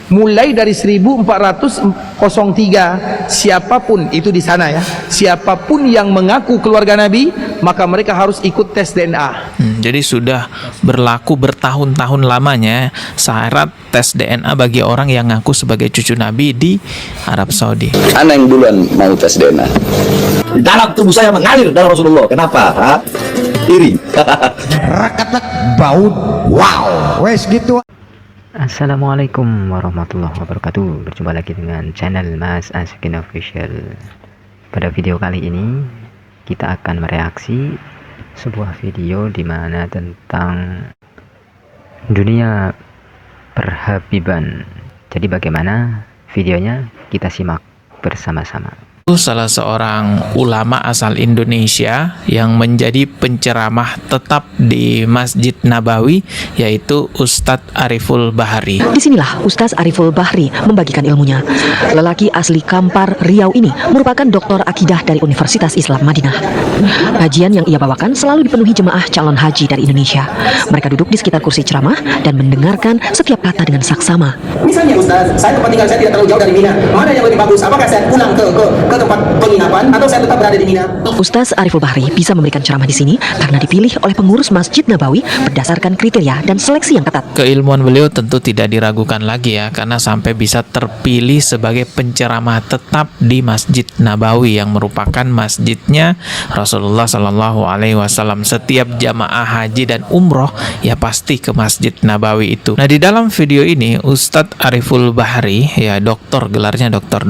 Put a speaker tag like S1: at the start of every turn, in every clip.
S1: mulai dari 1403, siapapun itu di sana ya, siapapun yang mengaku keluarga Nabi, maka mereka harus ikut tes DNA.
S2: Jadi sudah berlaku bertahun-tahun lamanya syarat tes DNA bagi orang yang ngaku sebagai cucu Nabi di Arab Saudi.
S3: Ana yang duluan mau tes DNA. Di dalam tubuh saya mengalir darah Rasulullah. Kenapa? Iri.
S4: Rakatak baut. Wow, wes gitu.
S5: Assalamualaikum warahmatullahi wabarakatuh. Berjumpa lagi dengan channel Mas Askin Official. Pada video kali ini kita akan mereaksi sebuah video dimana tentang dunia perhabiban. Jadi bagaimana videonya, kita simak bersama-sama.
S2: Salah seorang ulama asal Indonesia yang menjadi penceramah tetap di Masjid Nabawi, yaitu Ustadz Ariful Bahri.
S6: Disinilah Ustadz Ariful Bahri membagikan ilmunya. Lelaki asli Kampar, Riau ini merupakan doktor akidah dari Universitas Islam Madinah. Kajian yang ia bawakan selalu dipenuhi jemaah calon haji dari Indonesia. Mereka duduk di sekitar kursi ceramah dan mendengarkan setiap kata dengan saksama.
S1: Misalnya Ustaz, saya tempat tinggal saya tidak terlalu jauh dari Mina. Mana yang lebih bagus? Apakah saya pulang ke tempat penginapan atau saya tetap berada di Mina?
S6: Ustadz Ariful Bahri bisa memberikan ceramah di sini karena dipilih oleh pengurus Masjid Nabawi berdasarkan kriteria dan seleksi yang ketat.
S2: Keilmuan beliau tentu tidak diragukan lagi ya, karena sampai bisa terpilih sebagai penceramah tetap di Masjid Nabawi yang merupakan masjidnya Rasulullah Shallallahu Alaihi Wasallam. Setiap jamaah haji dan umroh ya pasti ke Masjid Nabawi itu. Nah, di dalam video ini Ustadz Ariful Bahri, ya doktor, gelarnya doktor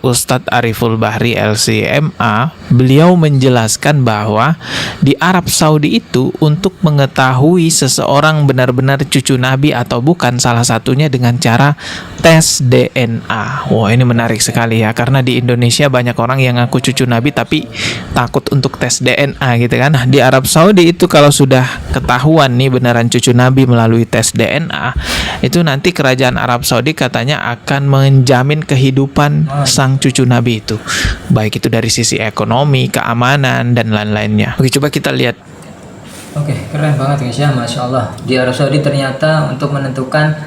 S2: Ustadz Ariful Bahri LCMA, beliau menjelaskan bahwa di Arab Saudi itu untuk mengetahui seseorang benar-benar cucu Nabi atau bukan, salah satunya dengan cara tes DNA. Wah, ini menarik sekali ya, karena di Indonesia banyak orang yang ngaku cucu Nabi tapi takut untuk tes DNA gitu kan. Nah, di Arab Saudi itu kalau sudah ketahuan nih beneran cucu Nabi melalui tes DNA, itu nanti kerajaan Arab Saudi katanya akan menjamin kehidupan sang cucu Nabi itu, baik itu dari sisi ekonomi, keamanan, dan lain-lainnya. Oke, coba kita lihat.
S7: Oke, keren banget guys ya, Masya Allah. Di Arab Saudi ternyata untuk menentukan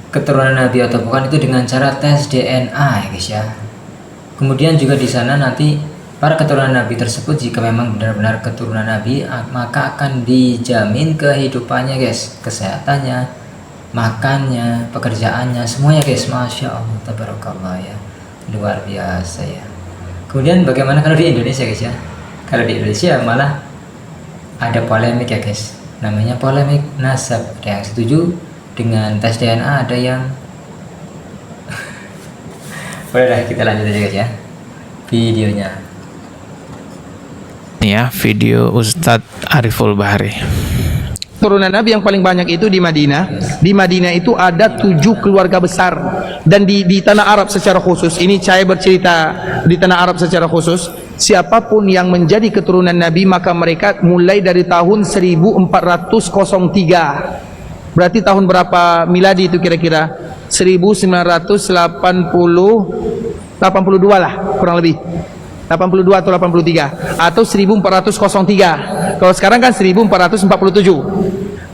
S7: keturunan Nabi atau bukan itu dengan cara tes DNA ya guys ya. Kemudian juga di sana nanti para keturunan Nabi tersebut jika memang benar-benar keturunan Nabi, maka akan dijamin kehidupannya guys, kesehatannya, makannya, pekerjaannya, semuanya guys. Masya Allah, tabarakallah ya, luar biasa ya. Kemudian bagaimana kalau di Indonesia guys ya? Kalau di Indonesia malah ada polemik ya guys, namanya polemik nasab. Ada yang setuju dengan tes DNA, ada yang boleh, kita lanjut aja guys ya videonya.
S2: Ini ya video Ustadz Ariful Bahri.
S1: Turunan Nabi yang paling banyak itu di Madinah. Di Madinah itu ada 7 keluarga besar, dan di tanah Arab secara khusus. Ini saya bercerita di tanah Arab secara khusus. Siapapun yang menjadi keturunan Nabi, maka mereka mulai dari tahun 1403. Berarti tahun berapa miladi itu kira-kira? 1982 lah kurang lebih. 82 atau 83 atau 1403. Kalau sekarang kan 1447.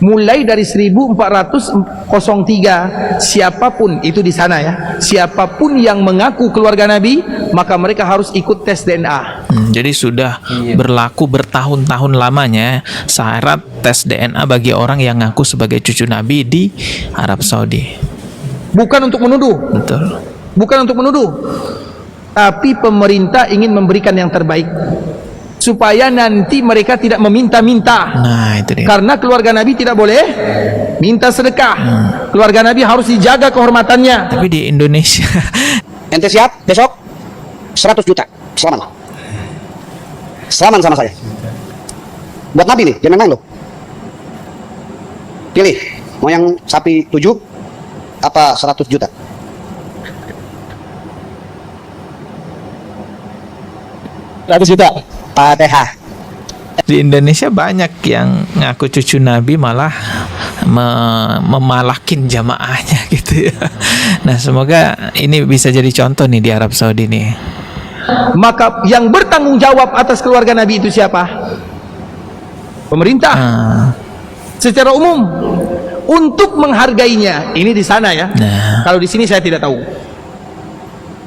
S1: Mulai dari 1403, siapapun itu di sana ya, siapapun yang mengaku keluarga Nabi, maka mereka harus ikut tes DNA.
S2: Jadi sudah berlaku bertahun-tahun lamanya syarat tes DNA bagi orang yang ngaku sebagai cucu Nabi di Arab Saudi.
S1: Bukan untuk menuduh.
S2: Betul.
S1: Bukan untuk menuduh. Tapi pemerintah ingin memberikan yang terbaik supaya nanti mereka tidak meminta-minta.
S2: Nah, itu dia.
S1: Karena keluarga Nabi tidak boleh minta sedekah. Keluarga Nabi harus dijaga kehormatannya.
S2: Tapi di Indonesia
S3: Ente siap besok 100 juta selaman. Selaman sama saya. Buat Nabi nih, jangan main loh. Pilih mau yang sapi 7 apa 100 juta. Fatihah.
S2: di Indonesia banyak yang ngaku cucu Nabi malah memalakin jamaahnya gitu ya. Nah, semoga ini bisa jadi contoh nih di Arab Saudi nih.
S1: Maka yang bertanggung jawab atas keluarga Nabi itu siapa? Pemerintah. Secara umum. untuk menghargainya. Ini di sana ya. Kalau di sini saya tidak tahu.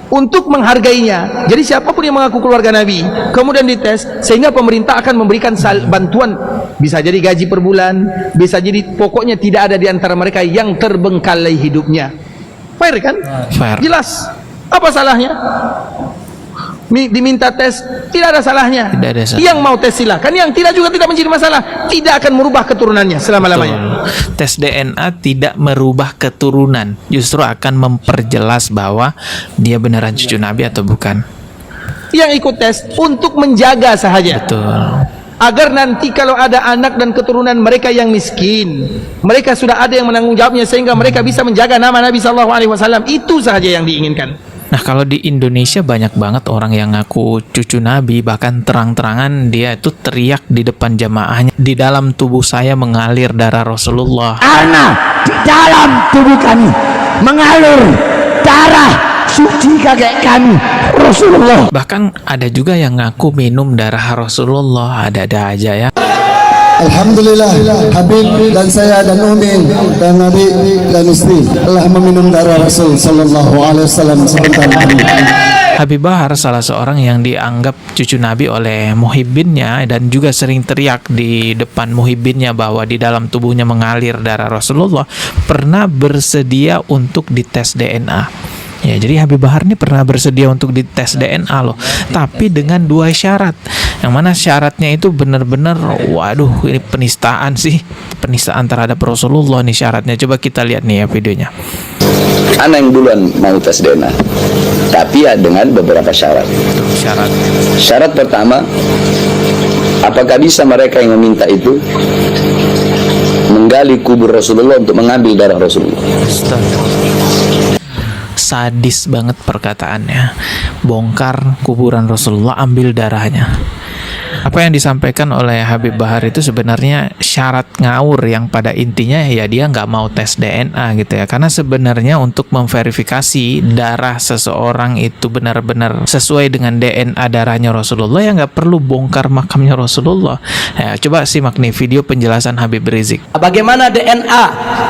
S1: Untuk menghargainya. Jadi siapapun yang mengaku keluarga Nabi kemudian dites, sehingga pemerintah akan memberikan bantuan, bisa jadi gaji per bulan, bisa jadi pokoknya tidak ada di antara mereka yang terbengkalai hidupnya. Fair kan?
S2: Fair.
S1: Jelas. Apa salahnya? Diminta tes, tidak ada salahnya.
S2: Tidak ada salahnya.
S1: Yang mau tes silakan, yang tidak juga tidak menjadi masalah. Tidak akan merubah keturunannya selama-lamanya.
S2: Tes DNA tidak merubah keturunan, justru akan memperjelas bahwa dia beneran cucu Nabi atau bukan.
S1: Yang ikut tes untuk menjaga sahaja.
S2: Betul.
S1: Agar nanti kalau ada anak dan keturunan mereka yang miskin, mereka sudah ada yang menanggung jawabnya, sehingga mereka bisa menjaga nama Nabi SAW. Itu sahaja yang diinginkan.
S2: Nah, kalau di Indonesia banyak banget orang yang ngaku cucu Nabi, bahkan terang-terangan dia itu teriak di depan jamaahnya, di dalam tubuh saya mengalir darah Rasulullah.
S4: Anak di dalam tubuh kami mengalir darah suci kakek kami Rasulullah.
S2: Bahkan ada juga yang ngaku minum darah Rasulullah, ada-ada aja ya.
S8: Alhamdulillah, Habib dan saya dan Umi dan Nabi dan istri telah meminum darah Rasul Sallallahu Alaihi Wasallam sebentar lagi.
S2: Habib Bahar salah seorang yang dianggap cucu Nabi oleh muhibbinnya dan juga sering teriak di depan muhibbinnya bahwa di dalam tubuhnya mengalir darah Rasulullah, pernah bersedia untuk dites DNA. Ya, jadi Habib Bahar ini pernah bersedia untuk dites DNA loh, tapi dengan 2 syarat. Yang mana syaratnya itu benar-benar, waduh, ini penistaan sih, penistaan terhadap Rasulullah nih syaratnya. Coba kita lihat nih ya videonya.
S9: Anak yang duluan mau tes DNA, tapi ya dengan beberapa syarat. Syarat pertama, apakah bisa mereka yang meminta itu menggali kubur Rasulullah untuk mengambil darah Rasulullah?
S2: Sadis banget perkataannya. Bongkar kuburan Rasulullah, ambil darahnya. Apa yang disampaikan oleh Habib Bahar itu sebenarnya syarat ngawur, yang pada intinya ya dia nggak mau tes DNA gitu ya. Karena sebenarnya untuk memverifikasi darah seseorang itu benar-benar sesuai dengan DNA darahnya Rasulullah, ya nggak perlu bongkar makamnya Rasulullah. Ya, coba simak nih video penjelasan Habib Rizik.
S10: Bagaimana DNA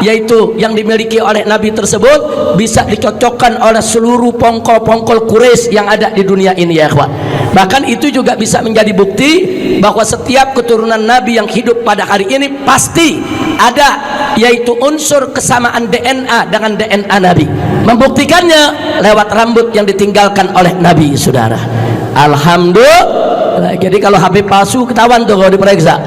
S10: yaitu yang dimiliki oleh Nabi tersebut bisa dicocokkan oleh seluruh pongkol-pongkol Quraisy yang ada di dunia ini ya ikhwan. Bahkan itu juga bisa menjadi bukti bahwa setiap keturunan Nabi yang hidup pada hari ini pasti ada yaitu unsur kesamaan DNA dengan DNA Nabi. Membuktikannya lewat rambut yang ditinggalkan oleh Nabi, saudara. Alhamdulillah. Jadi kalau Habib palsu ketahuan tuh kalau diperiksa.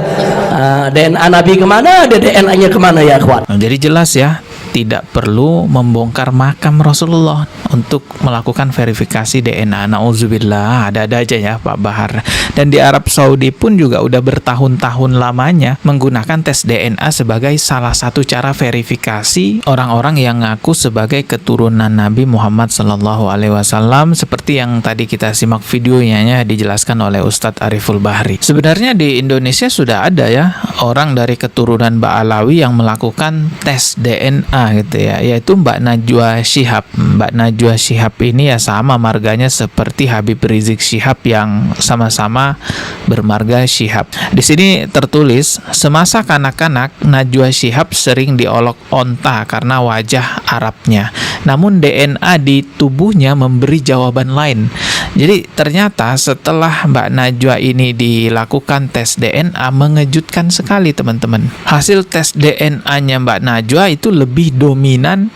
S10: DNA Nabi kemana, DNA-nya kemana ya kawan.
S2: Jadi jelas ya, tidak perlu membongkar makam Rasulullah untuk melakukan verifikasi DNA. Nauzubillah, ada-ada aja ya Pak Bahar. Dan di Arab Saudi pun juga udah bertahun-tahun lamanya menggunakan tes DNA sebagai salah satu cara verifikasi orang-orang yang ngaku sebagai keturunan Nabi Muhammad SAW, seperti yang tadi kita simak videonya dijelaskan oleh Ustadz Ariful Bahri. Sebenarnya di Indonesia sudah ada ya orang dari keturunan Ba'alawi yang melakukan tes DNA gitu ya, yaitu Mbak Najwa Shihab. Mbak Najwa Shihab ini ya sama marganya seperti Habib Rizik Shihab yang sama-sama bermarga Shihab. Di sini tertulis, semasa kanak-kanak Najwa Shihab sering diolok onta karena wajah Arabnya. Namun DNA di tubuhnya memberi jawaban lain. Jadi ternyata setelah Mbak Najwa ini dilakukan tes DNA, mengejutkan sekali teman-teman. Hasil tes DNA-nya Mbak Najwa itu lebih dominan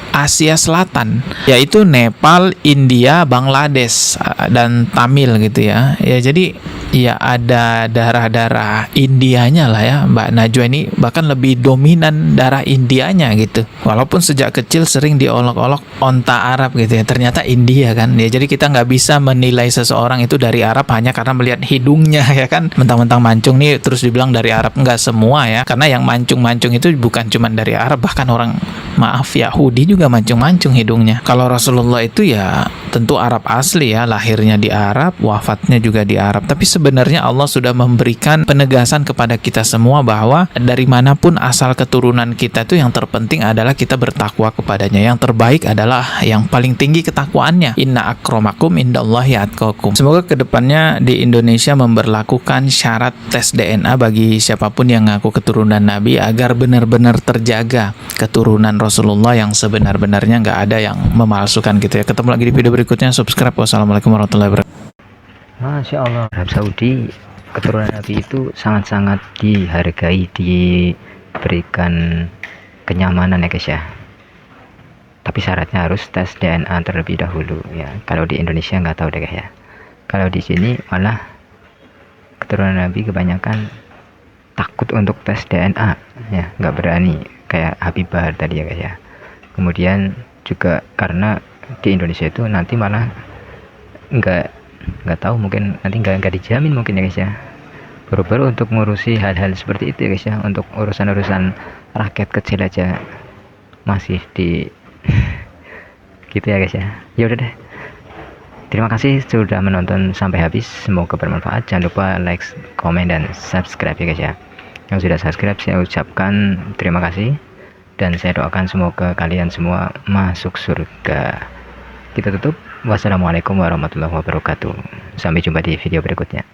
S2: Asia Selatan, yaitu Nepal, India, Bangladesh, dan Tamil gitu ya. Ya jadi ya ada darah-darah Indianya lah ya. Mbak Najwa ini bahkan lebih dominan darah Indianya gitu. Walaupun sejak kecil sering diolok-olok onta Arab gitu ya, ternyata India kan. Ya jadi kita nggak bisa menilai seseorang itu dari Arab hanya karena melihat hidungnya ya kan. Mentang-mentang mancung nih terus dibilang dari Arab, nggak semua ya. Karena yang mancung-mancung itu bukan cuma dari Arab, bahkan orang maaf, Yahudi juga mancung-mancung hidungnya. Kalau Rasulullah itu ya tentu Arab asli ya, lahirnya di Arab, wafatnya juga di Arab. Tapi sebenarnya Allah sudah memberikan penegasan kepada kita semua bahwa dari manapun asal keturunan kita itu yang terpenting adalah kita bertakwa kepadanya. Yang terbaik adalah yang paling tinggi ketakwaannya. Inna akramakum indallahi atqakum. Semoga kedepannya di Indonesia memberlakukan syarat tes DNA bagi siapapun yang ngaku keturunan Nabi agar benar-benar terjaga keturunan Rasulullah yang sebenar-benarnya, nggak ada yang memalsukan gitu ya. Ketemu lagi di video berikutnya. Subscribe. Wassalamualaikum warahmatullahi wabarakatuh.
S5: Masya Allah, Arab Saudi keturunan Nabi itu sangat-sangat dihargai, diberikan kenyamanan ya guys ya. Tapi syaratnya harus tes DNA terlebih dahulu ya. Kalau di Indonesia nggak tahu deh guys ya. Kalau di sini malah keturunan Nabi kebanyakan takut untuk tes DNA ya, nggak berani kayak Habib Bahar tadi ya guys ya. Kemudian juga karena di Indonesia itu nanti malah nggak tahu, mungkin nanti nggak dijamin mungkin ya guys ya. Baru-baru untuk ngurusi hal-hal seperti itu ya guys ya, untuk urusan-urusan rakyat kecil aja masih di gitu ya guys ya. Ya udah deh. Terima kasih sudah menonton sampai habis. Semoga bermanfaat. Jangan lupa like, komen, dan subscribe ya guys ya. Yang sudah subscribe saya ucapkan terima kasih, dan saya doakan semoga kalian semua masuk surga. Kita tutup. Wassalamualaikum warahmatullahi wabarakatuh. Sampai jumpa di video berikutnya.